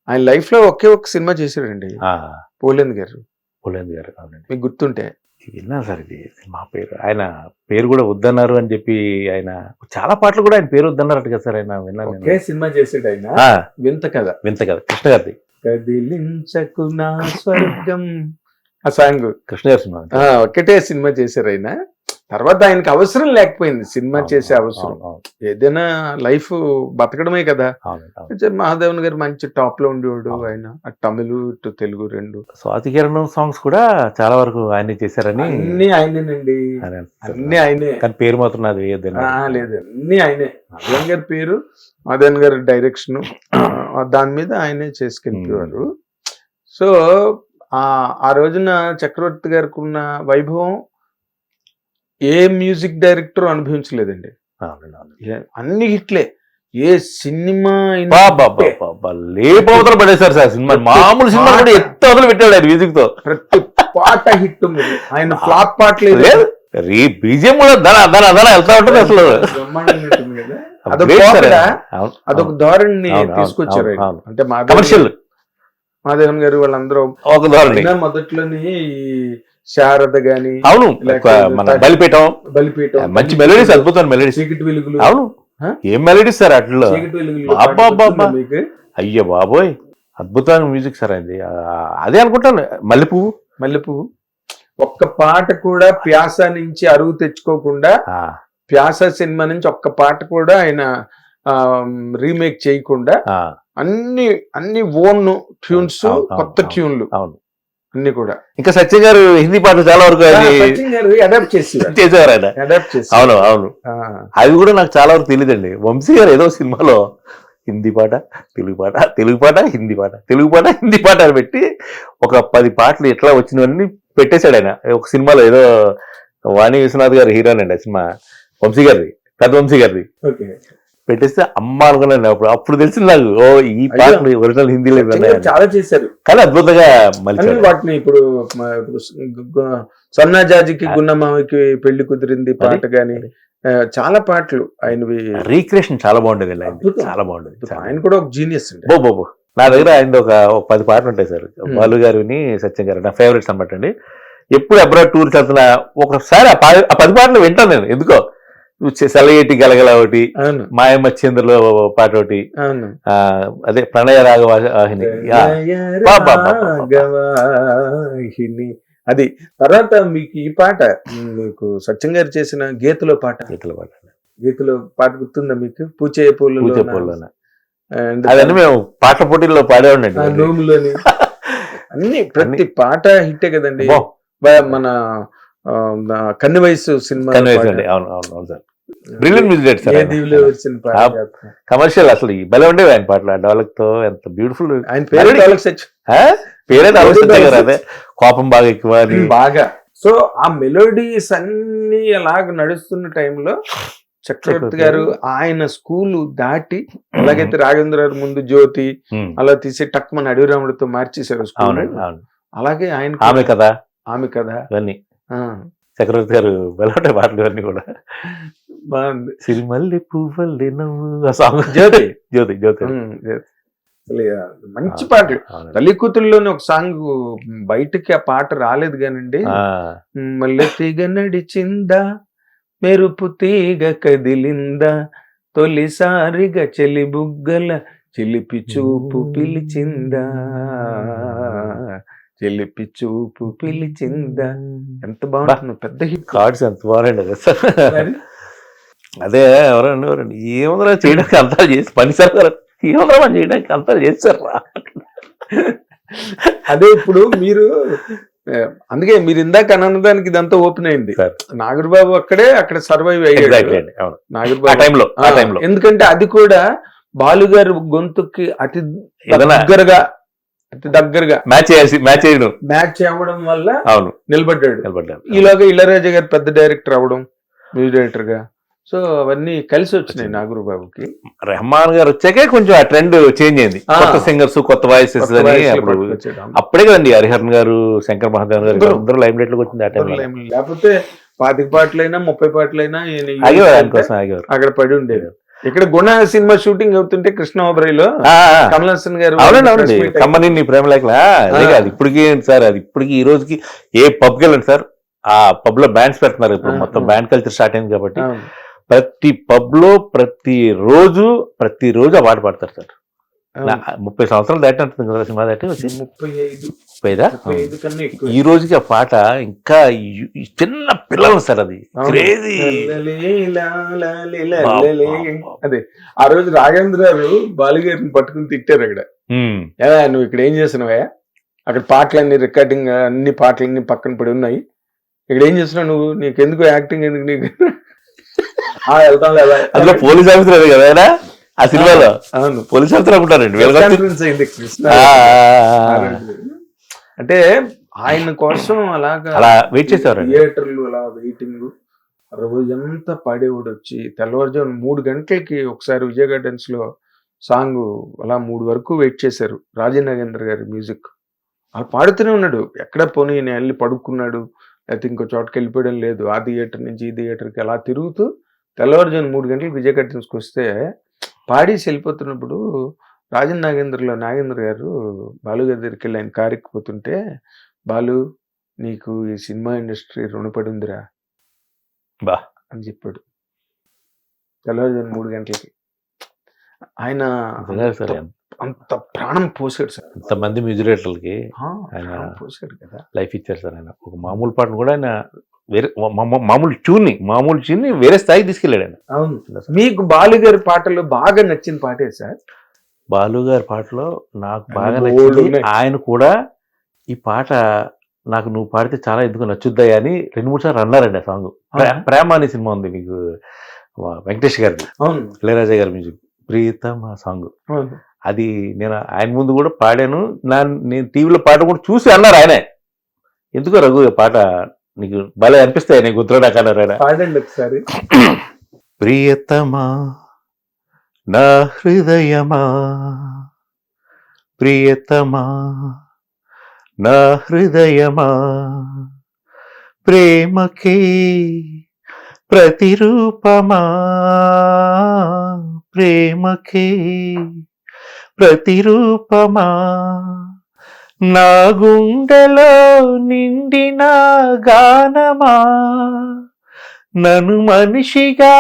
ఆయన లైఫ్ లో ఒకే ఒక సినిమా చేశాడండి, పోలేంద్ గారు. అవునండి, మీకు గుర్తుంటే విన్నా సార్. ఇది సినిమా పేరు, ఆయన పేరు కూడా వద్దన్నారు అని చెప్పి, ఆయన చాలా పాటలు కూడా ఆయన పేరు వద్దన్నారట కదా సార్. ఆయన విన్నాను నేను. ఒకే సినిమా చేసాడు ఆయన, వింత కథ. కృష్ణ గారిది. కదిలించకు నా స్వర్గం ఆ సాంగ్ కృష్ణ గారి సినిమా. ఒక్కటే సినిమా చేశారు ఆయన. తర్వాత ఆయనకి అవసరం లేకపోయింది సినిమా చేసే అవసరం. ఏదైనా లైఫ్ బతకడమే కదా. మహాదేవన్ గారు మంచి టాప్ లో ఉండేవాడు ఆయన, తమిళ టు తెలుగు రెండు. స్వాతి కిరణ్ సాంగ్స్ కూడా చాలా వరకు ఆయన చేశారని. అన్ని ఆయనేనండి, అన్ని ఆయనే. కానీ పేరు మాత్రం నాది లేదు, అన్ని ఆయనే. మహాదేవన్ గారి పేరు, మహాదేవన్ గారి డైరెక్షన్, దాని మీద ఆయనే చేసుకెళ్ళిపోయారు. సో ఆ రోజున చక్రవర్తి గారికి ఉన్న వైభవం ఏ మ్యూజిక్ డైరెక్టర్ అనుభవించలేదండి. అన్ని హిట్లే. ఏ సినిమా లేపోతలు పడేశారు సార్ సినిమా. మామూలు సినిమా కూడా ఎత్తవతలు పెట్టాడు ఆయన మ్యూజిక్ తో. ప్రతి పాట హిట్. ఆయన ఫ్లాప్ పాట లేదు, బీజిఎం కూడా వెళ్తా ఉంటుంది అసలు. అదొక ధోరణి తీసుకొచ్చారు. అంటే కమర్షియల్ మహాదేవన్ గారు వాళ్ళందరూ ఒక ధోరణి. మొదట్లోని శారద గాని, అవును, బలిపీఠం మంచి మెలోడీస్, అద్భుతమైన మెలోడీస్. చీకటి వెలుగులు, అవును, ఏం మెలోడీస్ సార్ అట్లా. వెలుగులు. అయ్యో బాబోయ్, అద్భుతమైన మ్యూజిక్ సార్ అది. అదే అనుకుంటాను. మల్లెపువ్వు ఒక్క పాట కూడా ప్యాస నుంచి అరువు తెచ్చుకోకుండా, ప్యాస సినిమా నుంచి ఒక్క పాట కూడా ఆయన రీమేక్ చేయకుండా అన్ని ఓన్ ట్యూన్స్, కొత్త ట్యూన్లు అన్ని కూడా. ఇంకా సత్య గారు హిందీ పాటలు చాలా వరకు అడాప్ట్ చేసేవారు ఆయన. అవును, అవి కూడా నాకు చాలా వరకు తెలియదండి. వంశీ గారు ఏదో సినిమాలో హిందీ పాట, తెలుగు పాట, తెలుగు పాట, హిందీ పాట, తెలుగు పాట, హిందీ పాట అని పెట్టి ఒక 10 పాటలు ఎట్లా వచ్చినవన్నీ పెట్టేశాడు ఆయన ఒక సినిమాలో. ఏదో వాణి విశ్వనాథ్ గారు హీరోయిన్ అండి ఆ సినిమా, వంశీ గారిది, పెద్ద వంశీ గారిది. పెట్టేస్తే అమ్మ అనుకున్నాను. అప్పుడు తెలిసింది నాకు, ఓ ఈ పాటలు ఒరిజినల్ హిందీలో చాలా చేశారు. కానీ అద్భుతంగా మళ్ళీ వాటిని ఇప్పుడు సన్నాజాజికి గున్నమామకి పెళ్లి కుదిరింది పాట గాని, చాలా పాటలు ఆయనవి. రీక్రియేషన్ చాలా బాగుండేది, చాలా బాగుండేది. ఆయన కూడా ఒక జీనియస్ అండి. బాబు నా దగ్గర ఆయన ఒక 10 పాటలు ఉంటాయి సార్. బాలు గారిని, సత్యం గారు నా ఫేవరెట్స్ అన్నమాట అండి. ఎప్పుడు అబ్రాడ్ టూర్కి వెళ్తున్నా ఒకసారి ఆ 10 పాటలు వింటాను నేను. ఎందుకో సెలయేటి గలగల ఒకటి, మాయమచ్చేంద్రలో పాట ఒకటి, అదే ప్రణయ రాగవాహిని, అది. తర్వాత మీకు ఈ పాట, మీకు సత్యం గారు చేసిన గీతలో పాట గుర్తుందా మీకు? పూచే పూలలోన. అదన్నీ మేము పాటల పోటీల్లో పాడేవాడిని. నోములోని అన్ని ప్రతి పాట హిట్టే కదండి. మన కన్ని వయసు cinema brilliant music sir. Commercial అసలు భలే ఉండేవి ఆయన పాటలు. ఆ డెవలప్ తో ఎంత బ్యూటిఫుల్. ఆయన పేరే అదే కోపం బాగా ఎక్కువ బాగా. సో ఆ మెలోడీస్ అన్ని అలాగ నడుస్తున్న టైంలో చక్రవర్తి గారు ఆయన స్కూల్ దాటి, అలాగైతే రాఘవేంద్ర గారు ముందు జ్యోతి అలా తీసి టక్ మన అడవిరాముడితో మార్చేశారు స్కూల్. అలాగే ఆయన ఆమె కదా ఇవన్నీ చక్రవర్తి గారు బలపడే పాటలు ఇవన్నీ కూడా బాగుంది. సిరిమల్లి పువ్వల్లి నవ్వు సాంగ్, జ్యోతి మంచి పాటలు. తల్లి కూతురులోని ఒక సాంగ్ బయటకి ఆ పాట రాలేదు కానండి. మల్లె తీగ నడిచిందా, మెరుపు తీగ కదిలిందా, తొలిసారిగా చెలి బుగ్గల చిలిపి చూపు పిలిచిందా, చెల్లిపి చూపు పిలిచిందా. ఎంత బాగుంటుంది, పెద్ద హిట్. కార్డ్స్ ఎంత బాగుండేది సార్. అదే ఎవరండి ఏముందరా చేయడానికి అంతా చేసి పని సార్, ఏముందరా మనం చేయడానికి అంతా చేస్తారు. అదే ఇప్పుడు మీరు, అందుకే మీరు ఇందాక అన్నదానికి ఇదంతా ఓపెన్ అయింది. నాగర్బాబు అక్కడ సర్వైవ్ అయ్యాడు నాగర్బాబు. ఎందుకంటే అది కూడా బాలుగారు గొంతుకి అతి దగ్గరగా మ్యాచ్ అవ్వడం వల్ల నిలబడ్డాడు. ఈలోగా ఇళయరాజా గారు పెద్ద డైరెక్టర్ అవ్వడం, మ్యూజిక్ డైరెక్టర్ గా. సో అవన్నీ కలిసి వచ్చినాయి నాగర్బాబుకి. రెహమాన్ గారు వచ్చాకే కొంచెం ఆ ట్రెండ్ చేంజ్ అయింది. కొత్త సింగర్స్, కొత్త వాయిసెస్ అని. అప్పుడే కదండి హరిహరన్ గారు, శంకర్ మహాదేవన్ గారు అందరూ లైమ్ లైట్ లోకి వచ్చింది ఆ టైం. లేకపోతే 25 పాటలైనా 30 పాటలైనా అక్కడ పడి ఉండేది. ఇక్కడ గుణ సినిమా షూటింగ్ అవుతుంటే కృష్ణ ఓబరైలో కమల్ హాసన్ గారు అవునండి అవునండి కమ్మని నీ ప్రేమ లేకలా అదే కాదు ఇప్పటికి సార్, అది ఇప్పటికి ఈ రోజుకి ఏ పబ్కి వెళ్ళండి సార్, ఆ పబ్ లో బ్యాండ్స్ పెడుతున్నారు ఇప్పుడు, మొత్తం బ్యాండ్ కల్చర్ స్టార్ట్ అయింది కాబట్టి ప్రతి పబ్ లో ప్రతిరోజు ఆ పాట పాడతారు సార్. 30 సంవత్సరాలు దాటినట్టుంది కదా సినిమా దాటి వచ్చి 35 కన్నా ఈ రోజుకి ఆ పాట ఇంకా చిన్న పిల్లలు సార్, అది క్రేజీ. అదే ఆ రోజు రాఘవేంద్ర గారు బాలుగారిని పట్టుకుని తిట్టారు అక్కడ, నువ్వు ఇక్కడ ఏం చేస్తున్నావా, అక్కడ పాటలన్నీ రికార్డింగ్ అన్ని పాటలన్నీ పక్కన పడి ఉన్నాయి, ఇక్కడ ఏం చేస్తున్నావు నువ్వు, నీకెందుకు యాక్టింగ్ ఎందుకు నీకు వెళ్తాం లేదా. అందులో పోలీస్ ఆఫీసర్ కదా ఆ సినిమాలో, అవును పోలీస్ ఆఫీసర్ అనుకుంటారండి. అంటే ఆయన కోసం అలా వెయిట్ చేసేవారు, థియేటర్లు అలా వెయిటింగ్, రోజంతా పాడేవాడు వచ్చి తెల్లవారుజాము 3 గంటలకి ఒకసారి విజయ గార్డెన్స్ లో సాంగ్ అలా 3 వరకు వెయిట్ చేశారు. రాజన్ నాగేంద్ర గారి మ్యూజిక్ అలా పాడుతూనే ఉన్నాడు, ఎక్కడ పోనీ నేను వెళ్ళి పడుకున్నాడు లేకపోతే ఇంకో చోటకి వెళ్ళిపోయడం లేదు, ఆ థియేటర్ నుంచి ఈ థియేటర్కి అలా తిరుగుతూ తెల్లవారుజాము 3 గంటలకు విజయ గార్డెన్స్కి వస్తే పాడేసి వెళ్ళిపోతున్నప్పుడు రాజన్ నాగేంద్ర గారు బాలు గారి దగ్గరికి వెళ్ళి ఆయన కారు ఎక్కిపోతుంటే, బాలు నీకు ఈ సినిమా ఇండస్ట్రీ రుణపడి ఉందిరా బా అని చెప్పాడు తెల్లవారుజాము 3 గంటలకి. ఆయన అంత ప్రాణం పోసాడు సార్, అంతమంది మ్యూజిక్ డైరెక్టర్లకి ఆయన పోసాడు కదా, లైఫ్ ఇచ్చారు సార్. ఆయన ఒక మామూలు పాటను కూడా ఆయన వేరే మామూలు ట్యూన్ని వేరే స్థాయికి తీసుకెళ్ళాడు ఆయన. అవును. మీకు బాలు గారి పాటలు బాగా నచ్చిన పాటే సార్? బాలు గారి పాటలో నాకు బాగా నచ్చింది, ఆయన కూడా ఈ పాట నాకు నువ్వు పాడితే చాలా ఎందుకు నచ్చుద్దాయి అని 2-3 సార్లు అన్నారండి. ఆ సాంగ్ ప్రేమ అనే సినిమా ఉంది మీకు, వెంకటేష్ గారిది, ఇళయరాజా గారి మ్యూజిక్, ప్రీతం ఆ సాంగ్. అది నేను ఆయన ముందు కూడా పాడాను, నేను టీవీలో పాట కూడా చూసి అన్నారు ఆయనే, ఎందుకో రఘు పాట నీకు భలే అనిపిస్తాయి నీకు గుర్తురాకన్నారు ఆయన. పాడండి ఒకసారి. ప్రియతమా నా హృదయమా, ప్రియతమా నా హృదయమా, ప్రేమకే ప్రతిరూపమా, ప్రేమకే ప్రతిరూపమా, నా గుండెలో నిండిన గానమా, నన్ను మనిషిగా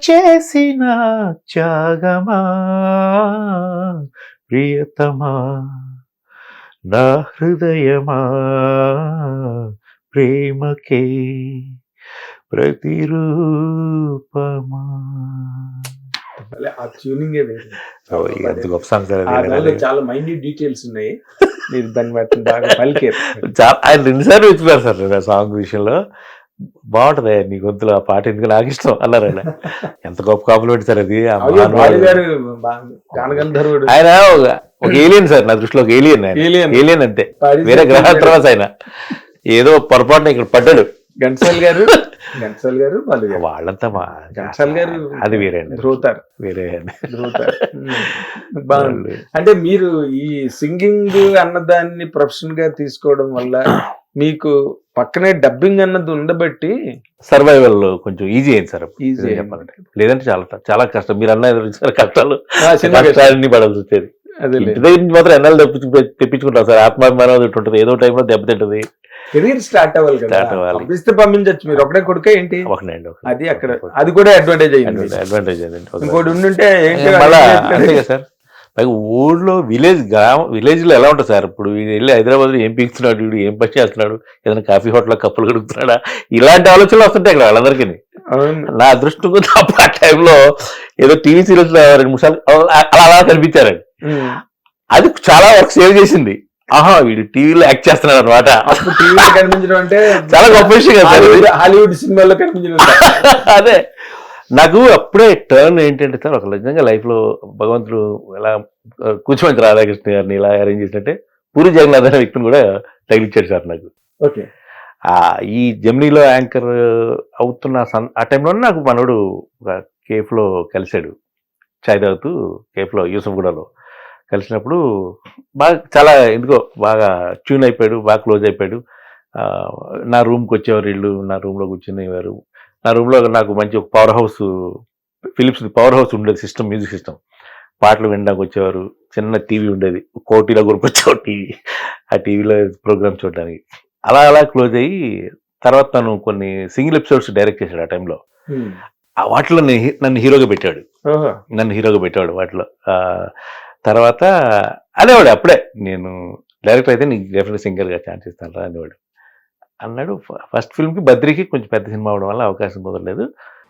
చేసిన త్యాగమా, ప్రియతమా నా హృదయమా, ప్రేమకే ప్రతిరూపమా. ఆ ట్యూనింగే వేరు. ఎంత గొప్ప సాంగ్ సార్, చాలా మైన్యూట్ డీటెయిల్స్ ఉన్నాయి, మీరు దాన్ని బట్టి బాగా పలికారు. ఆయన 2 సార్లు వచ్చిపోయారు సార్ ఆ సాంగ్ విషయంలో. బాగుంటది నీ గొంతులో ఆ పాట, ఎందుకు నాకు ఇష్టం అన్నారు ఆయన. ఎంత గొప్ప కాంప్లిమెంట్ సార్ అది. ఆయన ఒక ఏలియన్ సార్, నా దృష్టిలో ఒక ఏలియన్ అంతే, వేరే గ్రహాల తర్వాత ఆయన ఏదో పొరపాటున ఇక్కడ పడ్డాడు. ఘంటసాల గారు వాళ్ళంతా ఘంటసాల గారు అది వేరే ధ్రువతారు, వేరే బాగుంది. అంటే మీరు ఈ సింగింగ్ అన్నదాన్ని ప్రొఫెషన్ గా తీసుకోవడం వల్ల మీకు పక్కనే డబ్బింగ్ అన్నది ఉండబట్టి సర్వైవల్ కొంచెం ఈజీ అయింది సార్, ఈజీ చెప్పాలంటే. లేదంటే చాలా కష్టం, మీరు అన్న కష్టాలన్నీ పడాల్సి వచ్చేది. దగ్గర నుంచి మాత్రం ఎన్నాళ్ళు తెప్పించుకుంటాం సార్, ఆత్మాభిమానం ఉంటుంది, ఏదో టైంలో దెబ్బతింటది. కెరీర్ స్టార్ట్ అవ్వాలి కదా, పంపిస్తే పంపించచ్చు. మీరు ఒకటే కొడుకే ఏంటి, అది అక్కడ అది కూడా అడ్వాంటేజ్ అయింది. ఇంకోటి ఉండుంటే సార్ పైగా ఊళ్ళో విలేజ్ లో ఎలా ఉంటుంది సార్, ఇప్పుడు వెళ్ళి హైదరాబాద్ లో ఏం పీకుతున్నాడు, వీడు ఏం పని చేస్తున్నాడు, ఏదైనా కాఫీ హోటల్ కప్పులు కడుగుతున్నాడా, ఇలాంటి ఆలోచనలు వస్తుంటాయి ఇక్కడ వాళ్ళందరికీ. నా అదృష్టం ఆ టైంలో ఏదో టీవీ సీరియల్స్ లో 2 నిమిషాలు అలా కనిపించారండి, అది చాలా వర్క్ సేవ్ చేసింది. వీడు టీవీలో యాక్ట్ చేస్తున్నాడు అనమాట. అప్పుడు టీవీలో కనిపించడం అంటే చాలా గొప్ప విషయం కదా, హాలీవుడ్ సినిమాల్లో కనిపించడం. అదే నాకు అప్పుడే టర్న్ ఏంటంటే సార్, ఒక నిజంగా లైఫ్ లో భగవంతుడు ఎలా కూర్చోమంచి రాధాకృష్ణ గారిని ఇలా అరేంజ్ చేసినట్టే పూరి జగన్నాథ్ అనే వ్యక్తిని కూడా తగిలిచ్చాడు సార్ నాకు. ఓకే. ఈ జెమినీలో యాంకర్ అవుతున్న ఆ టైంలో నాకు మనోడు ఒక కేఫ్లో కలిశాడు, చాయ్ తాగుతూ కేఫ్లో యూసఫ్గూడలో కలిసినప్పుడు బాగా చాలా ఎందుకో బాగా ట్యూన్ అయిపోయాడు, బాగా క్లోజ్ అయిపోయాడు. నా రూమ్కి వచ్చేవారు, ఇల్లు నా రూమ్లో కూర్చునేవారు. నా రూమ్లో నాకు మంచి ఒక power house Philips power house ఉండేది సిస్టమ్, మ్యూజిక్ సిస్టమ్. పాటలు వినడానికి వచ్చేవారు. చిన్న టీవీ ఉండేది, కోటిలో కొనుక్కొచ్చేవాడు టీవీ. ఆ టీవీలో ప్రోగ్రామ్ చూడడానికి. అలా అలా క్లోజ్ అయ్యి తర్వాత తను కొన్ని సింగిల్ ఎపిసోడ్స్ డైరెక్ట్ చేశాడు ఆ టైంలో. ఆ వాటిలో నన్ను హీరోగా పెట్టాడు వాటిలో. తర్వాత అనేవాడు అప్పుడే, నేను డైరెక్టర్ అయితే నీకు డెఫినెట్ సింగర్గా ఛాన్స్ ఇస్తాను అనేవాడు. అన్నాడు. ఫస్ట్ ఫిల్మ్కి బద్రికి కొంచెం పెద్ద సినిమా అవడం వల్ల అవకాశం కుదరలేదు.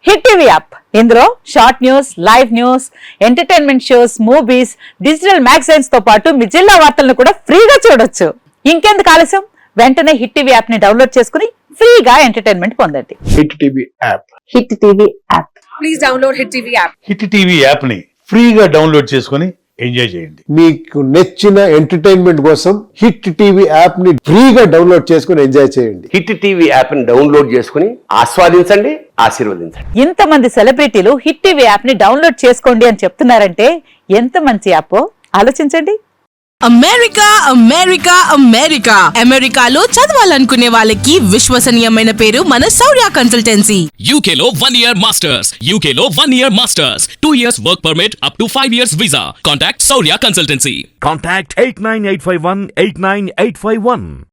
హిట్ టీవీ యాప్, ఇందులో short news, live news, entertainment shows, movies, digital magazines తో పాటు మీ జిల్లా వార్తలను కూడా ఫ్రీగా చూడొచ్చు. ఇంకెందుకు ఆలస్యం, వెంటనే హిట్ టీవీ యాప్ ని డౌన్లోడ్ చేసుకుని ఫ్రీగా ఎంటర్టైన్మెంట్ పొందండి. Hit TV app. Hit TV app. Please download hit TV app. Hit TV app ని ఫ్రీగా డౌన్లోడ్ చేసుకొని ఎంజాయ్ చేయండి. మీకు నచ్చిన ఎంటర్టైన్మెంట్ కోసం హిట్ టీవీ యాప్ ని ఫ్రీగా డౌన్లోడ్ చేసుకుని ఎంజాయ్ చేయండి. హిట్ టీవీ యాప్ ని డౌన్లోడ్ చేసుకుని ఆస్వాదించండి, ఆశీర్వదించండి. ఇంతమంది సెలబ్రిటీలు హిట్ టీవీ యాప్ ని డౌన్లోడ్ చేసుకోండి అని చెప్తున్నారంటే ఎంత మంచి యాప్ ఆలోచించండి. అమెరికా అమెరికా అమెరికా అమెరికాలో చదవాలనుకునే వాళ్ళకి విశ్వసనీయమైన పేరు మన శౌర్య కన్సల్టెన్సీ. UK లో 1 year masters. UK లో 1 year masters. 2 years work permit up to 5 years visa. Contact Saurya Consultancy. Contact 89851 89851.